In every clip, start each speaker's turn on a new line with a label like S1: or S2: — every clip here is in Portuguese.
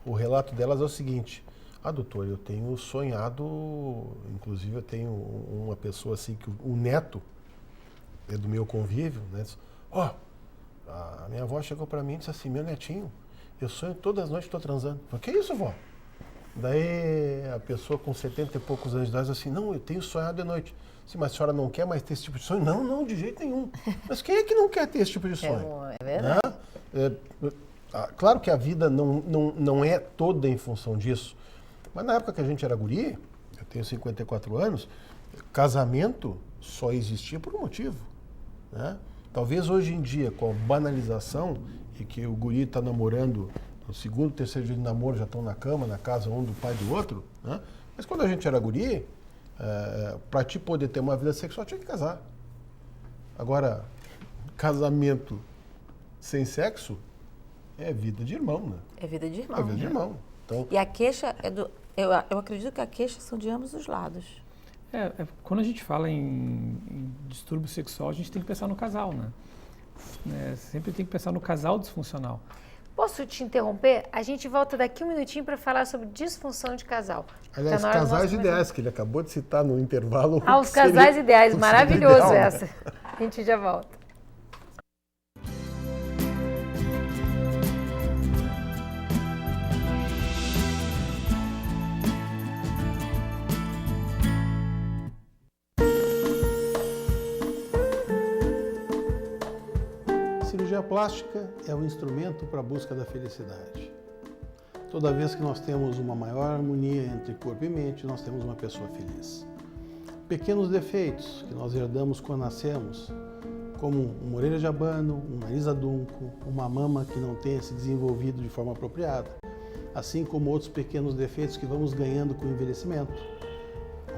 S1: O relato delas é o seguinte: doutor, eu tenho sonhado, inclusive eu tenho uma pessoa assim, que o neto é do meu convívio, né? A minha avó chegou para mim e disse assim: meu netinho, eu sonho todas as noites que estou transando. Eu falei: que isso, vó? Daí a pessoa com 70 e poucos anos de idade diz assim: não, eu tenho sonhado de noite. Sim, mas a senhora não quer mais ter esse tipo de sonho? Não, não, de jeito nenhum. Mas quem é que não quer ter esse tipo de sonho?
S2: É verdade.
S1: Claro que a vida não é toda em função disso. Mas na época que a gente era guri, eu tenho 54 anos, casamento só existia por um motivo, né? Talvez hoje em dia, com a banalização, e que o guri está namorando, no segundo, terceiro dia de namoro já estão na cama, na casa um do pai do outro, né? Mas quando a gente era guri, para te poder ter uma vida sexual, tinha que casar. Agora, casamento sem sexo é vida de irmão, né?
S2: É vida de irmão.
S1: É vida de irmão. Então,
S2: e a queixa é do... Eu acredito que a queixa são de ambos os lados.
S3: Quando a gente fala em distúrbio sexual, a gente tem que pensar no casal, né? Sempre tem que pensar no casal disfuncional.
S4: Posso te interromper? A gente volta daqui um minutinho para falar sobre disfunção de casal.
S1: aliás, casais ideais, que ele acabou de citar no intervalo.
S4: Os casais ideais, maravilhoso ideal, essa. Né? A gente já volta.
S5: Cirurgia plástica é o instrumento para a busca da felicidade. Toda vez que nós temos uma maior harmonia entre corpo e mente, nós temos uma pessoa feliz. Pequenos defeitos que nós herdamos quando nascemos, como uma orelha de abano, um nariz adunco, uma mama que não tenha se desenvolvido de forma apropriada, assim como outros pequenos defeitos que vamos ganhando com o envelhecimento.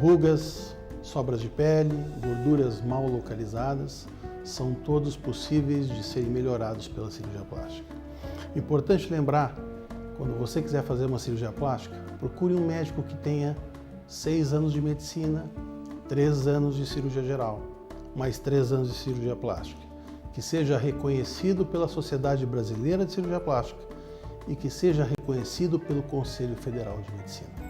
S5: Rugas, sobras de pele, gorduras mal localizadas, são todos possíveis de serem melhorados pela cirurgia plástica. Importante lembrar, quando você quiser fazer uma cirurgia plástica, procure um médico que tenha 6 anos de medicina, 3 anos de cirurgia geral, mais 3 anos de cirurgia plástica, que seja reconhecido pela Sociedade Brasileira de Cirurgia Plástica e que seja reconhecido pelo Conselho Federal de Medicina.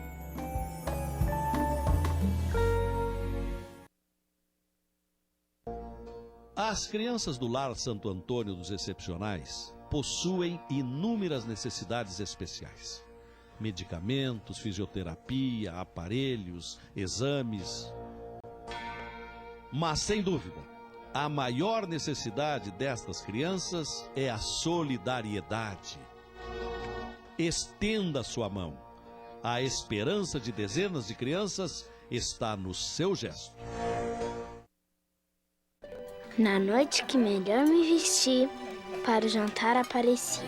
S6: As crianças do Lar Santo Antônio dos Excepcionais possuem inúmeras necessidades especiais. Medicamentos, fisioterapia, aparelhos, exames. Mas, sem dúvida, a maior necessidade destas crianças é a solidariedade. Estenda sua mão. A esperança de dezenas de crianças está no seu gesto.
S7: Na noite que melhor me vesti, para o jantar apareci.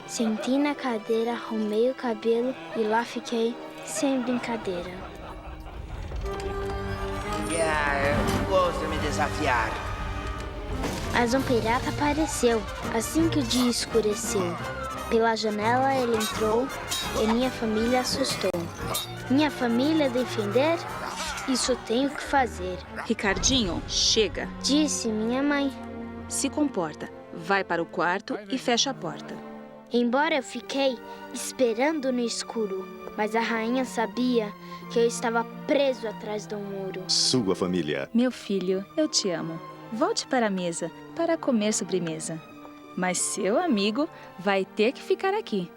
S7: Sentei na cadeira, arrumei o cabelo e lá fiquei, sem brincadeira.
S8: Gosto me desafiar.
S7: Mas um pirata apareceu, assim que o dia escureceu. Pela janela ele entrou e minha família assustou. Minha família defender? Isso tenho que fazer.
S9: Ricardinho, chega.
S7: Disse minha mãe.
S9: Se comporta. Vai para o quarto e fecha a porta.
S7: Embora eu fiquei esperando no escuro, mas a rainha sabia que eu estava preso atrás do muro.
S10: Sua família.
S9: Meu filho, eu te amo. Volte para a mesa para comer sobremesa. Mas seu amigo vai ter que ficar aqui.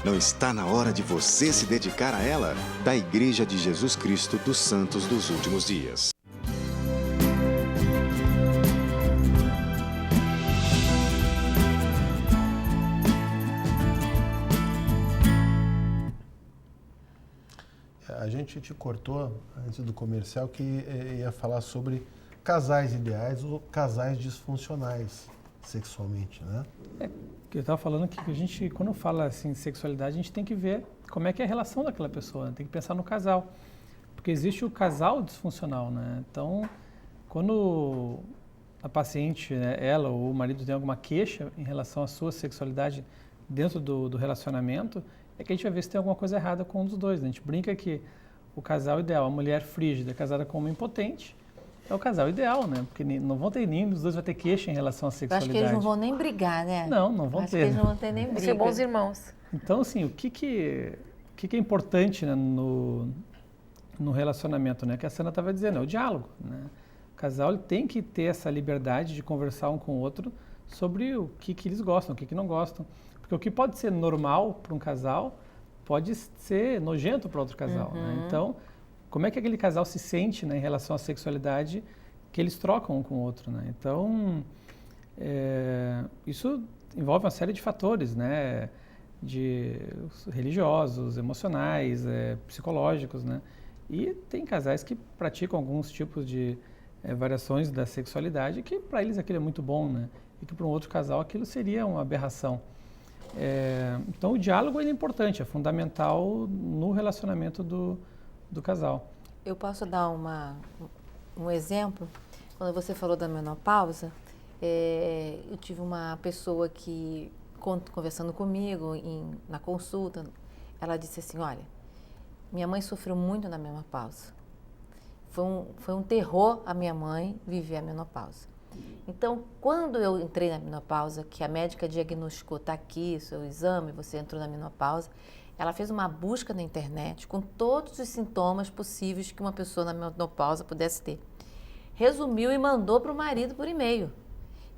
S10: Não está na hora de você se dedicar a ela? Da Igreja de Jesus Cristo dos Santos dos Últimos Dias.
S1: A gente te cortou antes do comercial que ia falar sobre casais ideais ou casais disfuncionais sexualmente, né?
S3: Que eu estava falando que a gente, quando fala assim de sexualidade, a gente tem que ver como é que é a relação daquela pessoa, né? Tem que pensar no casal, porque existe o casal disfuncional, né? Então, quando a paciente, né, ela ou o marido tem alguma queixa em relação à sua sexualidade dentro do relacionamento, é que a gente vai ver se tem alguma coisa errada com um dos dois, né? A gente brinca que o casal ideal, a mulher frígida, é casada com um homem impotente, é o casal ideal, né? Porque não vão ter nenhum dos dois vai ter queixa em relação à
S2: Eu acho
S3: sexualidade.
S2: que eles não vão nem brigar, né?
S3: Não vão
S2: Acho
S3: ter.
S2: que eles não vão ter nem
S4: Vão
S2: briga.
S4: ser bons irmãos.
S3: Então, assim, o que é importante, né, no relacionamento, né? Que a Sandra estava dizendo, é o diálogo, né? O casal ele tem que ter essa liberdade de conversar um com o outro sobre o que eles gostam, o que não gostam. Porque o que pode ser normal para um casal pode ser nojento para outro casal, né? Então, como é que aquele casal se sente, né, em relação à sexualidade que eles trocam um com o outro, né? Então, isso envolve uma série de fatores, né? De religiosos, emocionais, psicológicos, né? E tem casais que praticam alguns tipos de variações da sexualidade que para eles aquilo é muito bom, né? E que para um outro casal aquilo seria uma aberração. Então o diálogo ele é importante, é fundamental no relacionamento do casal.
S2: Eu posso dar um exemplo? Quando você falou da menopausa, eu tive uma pessoa que, conversando comigo na consulta, ela disse assim, olha, minha mãe sofreu muito na menopausa. Foi um terror a minha mãe viver a menopausa. Então, quando eu entrei na menopausa, que a médica diagnosticou, está aqui, seu exame, você entrou na menopausa, ela fez uma busca na internet com todos os sintomas possíveis que uma pessoa na menopausa pudesse ter. Resumiu e mandou para o marido por e-mail.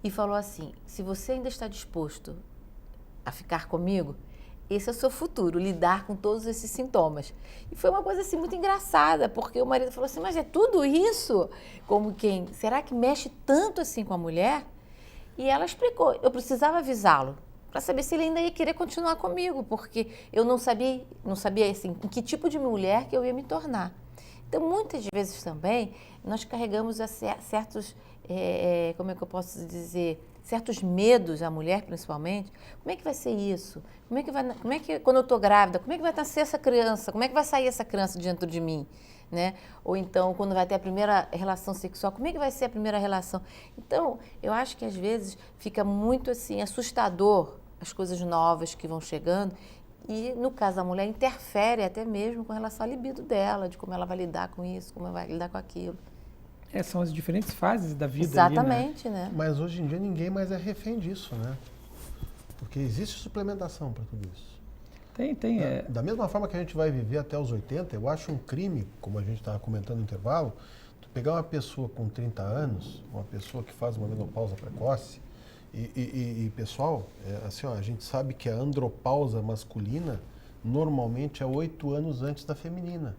S2: E falou assim, se você ainda está disposto a ficar comigo, esse é o seu futuro, lidar com todos esses sintomas. E foi uma coisa assim muito engraçada, porque o marido falou assim, mas é tudo isso? Como quem, será que mexe tanto assim com a mulher? E ela explicou, eu precisava avisá-lo, para saber se ele ainda ia querer continuar comigo, porque eu não sabia assim, em que tipo de mulher que eu ia me tornar. Então, muitas vezes também, nós carregamos certos, como é que eu posso dizer, certos medos, a mulher principalmente. Como é que vai ser isso? Como é que quando eu estou grávida, como é que vai nascer essa criança? Como é que vai sair essa criança dentro de mim? Né? Ou então, quando vai ter a primeira relação sexual, como é que vai ser a primeira relação? Então, eu acho que às vezes fica muito assim, assustador as coisas novas que vão chegando e, no caso da mulher, interfere até mesmo com relação à libido dela, de como ela vai lidar com isso, como ela vai lidar com aquilo.
S3: São as diferentes fases da vida.
S2: Exatamente,
S3: ali,
S2: né?
S1: Mas hoje em dia ninguém mais é refém disso, né? Porque existe suplementação para tudo isso.
S3: Tem.
S1: Da mesma forma que a gente vai viver até os 80, eu acho um crime, como a gente estava comentando no intervalo, tu pegar uma pessoa com 30 anos, uma pessoa que faz uma menopausa precoce, e pessoal, assim, ó, a gente sabe que a andropausa masculina normalmente é 8 anos antes da feminina.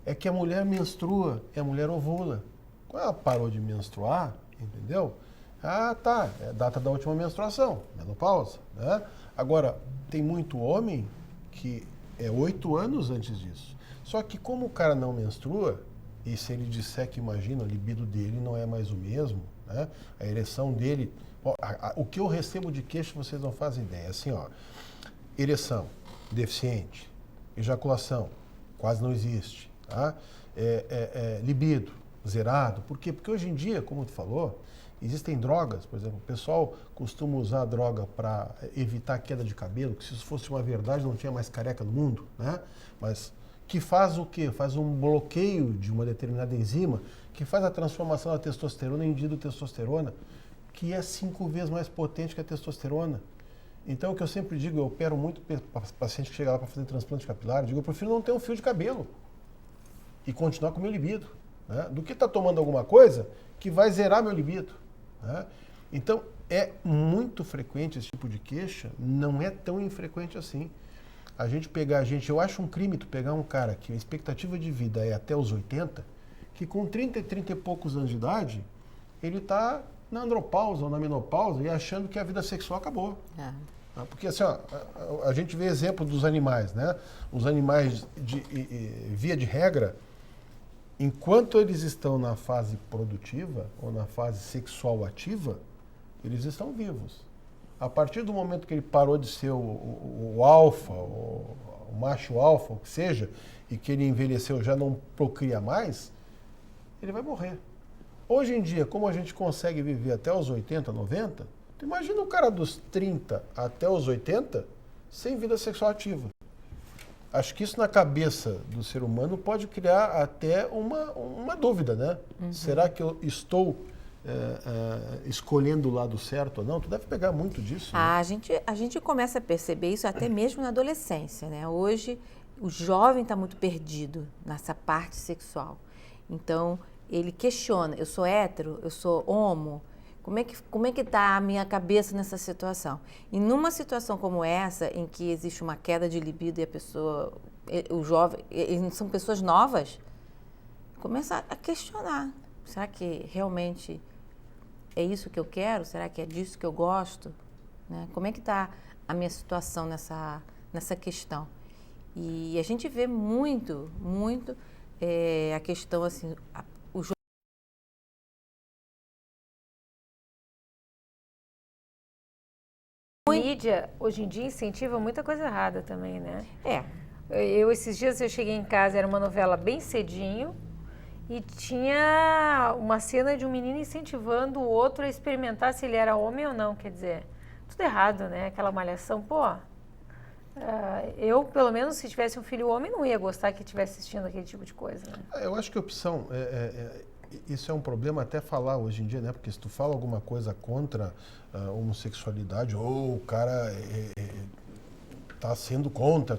S1: É que a mulher menstrua e a mulher ovula. Quando ela parou de menstruar, entendeu? Ah, tá, é a data da última menstruação, menopausa, né? Agora, tem muito homem que é 8 anos antes disso. Só que como o cara não menstrua, e se ele disser que imagina, o libido dele não é mais o mesmo, né? A ereção dele... o que eu recebo de queixa, vocês não fazem ideia. Assim, ó, ereção, deficiente, ejaculação, quase não existe, tá? Libido, zerado. Por quê? Porque hoje em dia, como tu falou, existem drogas, por exemplo, o pessoal costuma usar droga para evitar queda de cabelo, que se isso fosse uma verdade não tinha mais careca no mundo, né? Mas que faz o quê? Faz um bloqueio de uma determinada enzima que faz a transformação da testosterona em dihidrotestosterona, que é 5 vezes mais potente que a testosterona. Então, o que eu sempre digo, eu opero muito paciente que chega lá para fazer transplante capilar, eu digo, eu prefiro não ter um fio de cabelo e continuar com o meu libido, né? Do que estar tomando alguma coisa que vai zerar meu libido, né? Então, é muito frequente esse tipo de queixa, não é tão infrequente assim. Eu acho um crime tu pegar um cara que a expectativa de vida é até os 80, que com 30 e poucos anos de idade, ele está na andropausa ou na menopausa e achando que a vida sexual acabou. Porque assim, ó, a gente vê exemplo dos animais, né? Os animais, via de regra, enquanto eles estão na fase produtiva ou na fase sexual ativa, eles estão vivos. A partir do momento que ele parou de ser o alfa, o macho alfa, o que seja, e que ele envelheceu, já não procria mais, ele vai morrer. Hoje em dia, como a gente consegue viver até os 80, 90, tu imagina um cara dos 30 até os 80 sem vida sexual ativa. acho que isso na cabeça do ser humano pode criar até uma dúvida, né? Será que eu estou escolhendo o lado certo ou não? Tu deve pegar muito disso. Né?
S2: A gente começa a perceber isso até mesmo na adolescência, né? Hoje o jovem está muito perdido nessa parte sexual. Então ele questiona: eu sou hétero? Eu sou homo? Como é que está a minha cabeça nessa situação? E numa situação como essa, em que existe uma queda de libido e a pessoa, o jovem, eles são pessoas novas, começa a questionar. Será que realmente é isso que eu quero? Será que é disso que eu gosto? Né? Como é que está a minha situação nessa questão? E a gente vê muito a questão assim,
S4: A mídia, hoje em dia, incentiva muita coisa errada também, né?
S2: É.
S4: Esses dias eu cheguei em casa, era uma novela bem cedinho, e tinha uma cena de um menino incentivando o outro a experimentar se ele era homem ou não, quer dizer, tudo errado, né? Aquela malhação, eu, pelo menos, se tivesse um filho homem, não ia gostar que estivesse assistindo aquele tipo de coisa, né?
S1: Eu acho que a opção, isso é um problema até falar hoje em dia, né? Porque se tu fala alguma coisa contra a homossexualidade, ou o cara está sendo contra,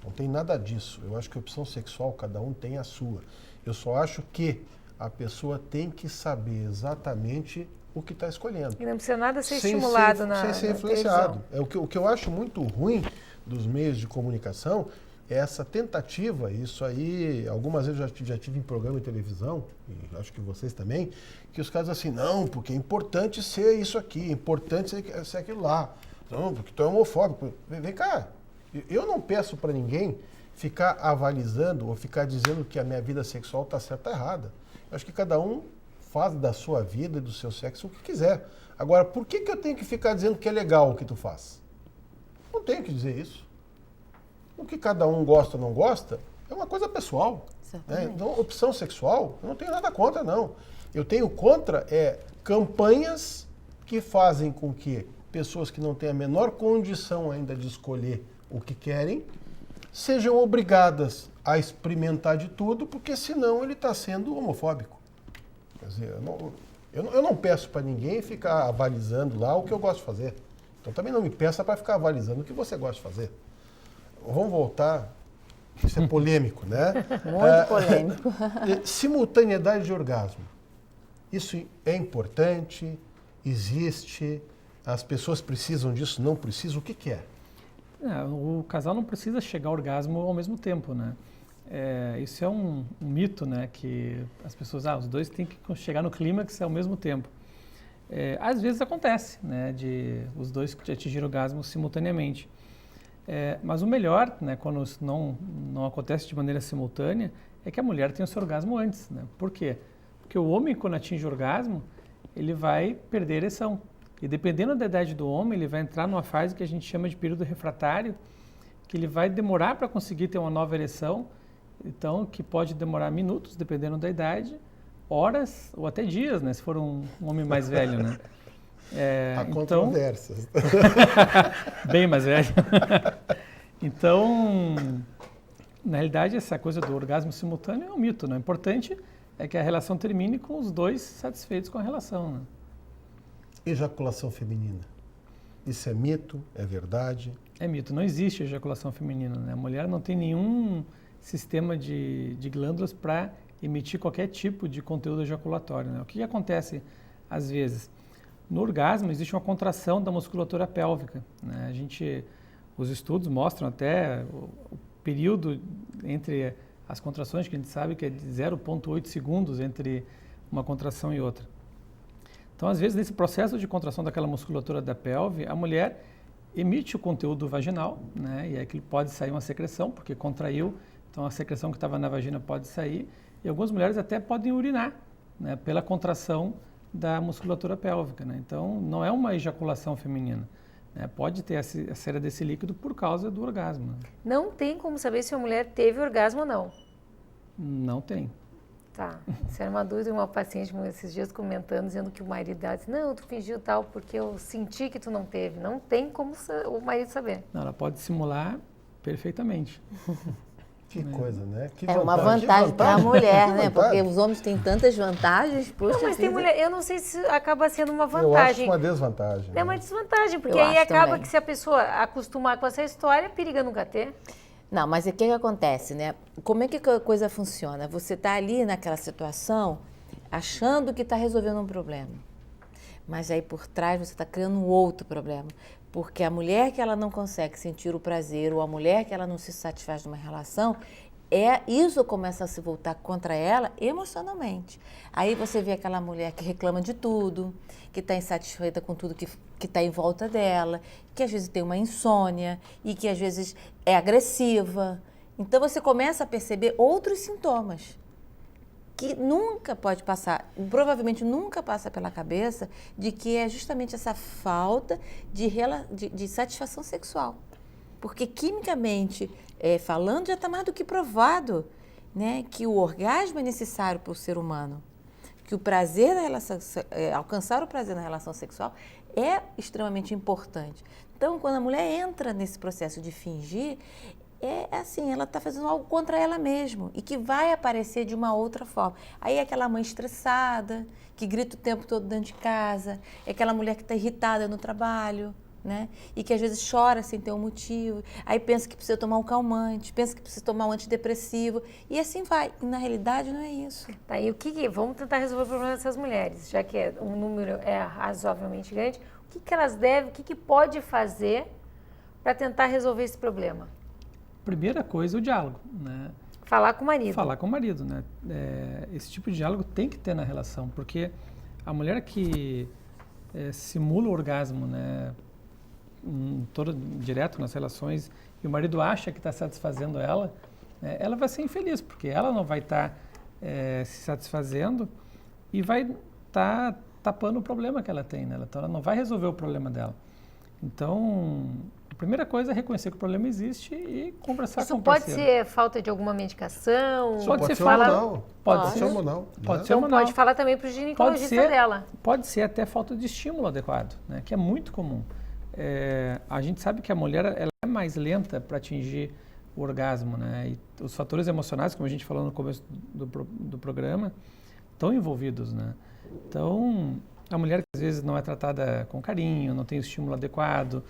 S1: não tem nada disso. Eu acho que a opção sexual, cada um tem a sua. Eu só acho que a pessoa tem que saber exatamente o que está escolhendo.
S4: E não precisa nada ser estimulado
S1: sem ser influenciado. O que eu acho muito ruim dos meios de comunicação é essa tentativa, isso aí, algumas vezes eu já tive em programa de televisão, e acho que vocês também, que os caras assim, não, porque é importante ser isso aqui, é importante ser aquilo lá, não, porque tu é homofóbico. Vem cá, eu não peço para ninguém ficar avalizando ou ficar dizendo que a minha vida sexual está certa ou errada. Eu acho que cada um faz da sua vida e do seu sexo o que quiser. Agora, por que eu tenho que ficar dizendo que é legal o que tu faz? Não tenho que dizer isso. O que cada um gosta ou não gosta é uma coisa pessoal. Né? Então, opção sexual, eu não tenho nada contra, não. Eu tenho contra campanhas que fazem com que pessoas que não têm a menor condição ainda de escolher o que querem sejam obrigadas a experimentar de tudo, porque senão ele está sendo homofóbico. Quer dizer, eu não peço para ninguém ficar avalizando lá o que eu gosto de fazer. Então também não me peça para ficar avalizando o que você gosta de fazer. Vamos voltar, isso é polêmico, né?
S2: Muito polêmico.
S1: Simultaneidade de orgasmo. Isso é importante, existe, as pessoas precisam disso, não precisam, o que é?
S3: O casal não precisa chegar ao orgasmo ao mesmo tempo, né? Isso é um mito, né? Que as pessoas, os dois têm que chegar no clímax ao mesmo tempo. Às vezes acontece, né? De os dois atingirem o orgasmo simultaneamente. Mas o melhor, né? Quando isso não acontece de maneira simultânea, é que a mulher tenha o seu orgasmo antes, né? Por quê? Porque o homem, quando atinge o orgasmo, ele vai perder a ereção. E dependendo da idade do homem, ele vai entrar numa fase que a gente chama de período refratário, que ele vai demorar para conseguir ter uma nova ereção, então que pode demorar minutos, dependendo da idade, horas ou até dias, né? Se for um homem mais velho, né?
S1: Há controvérsias.
S3: Bem mais velho. Então, na realidade, essa coisa do orgasmo simultâneo é um mito, né? O importante é que a relação termine com os dois satisfeitos com a relação, né?
S1: Ejaculação feminina. Isso é mito? É verdade?
S3: É mito. Não existe ejaculação feminina, né? A mulher não tem nenhum sistema de glândulas para emitir qualquer tipo de conteúdo ejaculatório, né? O que acontece às vezes? No orgasmo existe uma contração da musculatura pélvica, né? Os estudos mostram até o período entre as contrações, que a gente sabe que é de 0,8 segundos entre uma contração e outra. Então, às vezes, nesse processo de contração daquela musculatura da pelve, a mulher emite o conteúdo vaginal, né? E aqui pode sair uma secreção, porque contraiu, então a secreção que estava na vagina pode sair, e algumas mulheres até podem urinar, né? Pela contração da musculatura pélvica, né? Então, não é uma ejaculação feminina, né? Pode ter a saída desse líquido por causa do orgasmo. Né?
S4: Não tem como saber se a mulher teve orgasmo ou não?
S3: Não tem.
S4: Tá. Isso era uma dúvida, uma paciente esses dias comentando, dizendo que o marido dela disse, não, tu fingiu tal porque eu senti que tu não teve. Não tem como o marido saber.
S3: Não, ela pode simular Perfeitamente.
S1: Que coisa, né? Que
S2: É uma vantagem para a mulher, né? Porque os homens têm tantas vantagens.
S4: Não, mas tem mulher, eu não sei se acaba sendo uma
S1: Eu
S4: vantagem.
S1: acho uma desvantagem.
S4: É uma desvantagem, porque
S2: Eu
S4: aí
S2: acho
S4: acaba
S2: também.
S4: que se a pessoa acostumar com essa história, periga nunca ter.
S2: Não, mas o que acontece, né? Como é que a coisa funciona? Você está ali naquela situação achando que está resolvendo um problema. Mas aí por trás você está criando um outro problema. Porque a mulher que ela não consegue sentir o prazer ou a mulher que ela não se satisfaz numa relação, isso começa a se voltar contra ela emocionalmente. Aí você vê aquela mulher que reclama de tudo, que está insatisfeita com tudo que está em volta dela, que às vezes tem uma insônia e que às vezes é agressiva. Então você começa a perceber outros sintomas que nunca pode passar, provavelmente nunca passa pela cabeça, de que é justamente essa falta de satisfação sexual. Porque quimicamente falando, já está mais do que provado, né, que o orgasmo é necessário para o ser humano, que o prazer da relação, alcançar o prazer na relação sexual é extremamente importante. Então, quando a mulher entra nesse processo de fingir, ela está fazendo algo contra ela mesma e que vai aparecer de uma outra forma. Aí é aquela mãe estressada, que grita o tempo todo dentro de casa, é aquela mulher que está irritada no trabalho, né? E que às vezes chora sem ter um motivo, aí pensa que precisa tomar um calmante, pensa que precisa tomar um antidepressivo, e assim vai. E na realidade não é isso.
S4: Tá, e vamos tentar resolver o problema dessas mulheres, já que um número razoavelmente grande, o que pode fazer para tentar resolver esse problema?
S3: Primeira coisa, o diálogo, né?
S4: Falar com o marido.
S3: Falar com o marido, né? Esse tipo de diálogo tem que ter na relação, porque a mulher que simula o orgasmo, né, direto nas relações, e o marido acha que está satisfazendo ela, ela vai ser infeliz, porque ela não vai estar se satisfazendo e vai estar tapando o problema que ela tem, né? Então ela não vai resolver o problema dela. Então, a primeira coisa é reconhecer que o problema existe e conversar com o parceiro.
S4: Isso pode ser falta de alguma medicação?
S3: Pode ser
S1: hormonal.
S3: Pode ser
S1: hormonal.
S3: Pode ser
S4: Então
S3: hormonal.
S4: pode falar também para o ginecologista dela.
S3: Pode ser até falta de estímulo adequado, né? Que é muito comum. A gente sabe que a mulher ela é mais lenta para atingir o orgasmo, né? E os fatores emocionais, como a gente falou no começo do programa, estão envolvidos, né? Então, a mulher que às vezes não é tratada com carinho, não tem o estímulo adequado,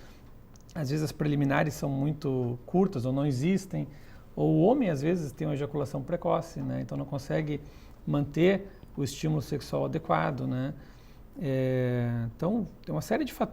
S3: às vezes as preliminares são muito curtas ou não existem, ou o homem às vezes tem uma ejaculação precoce, né? Então não consegue manter o estímulo sexual adequado, né? Então, tem uma série de fatores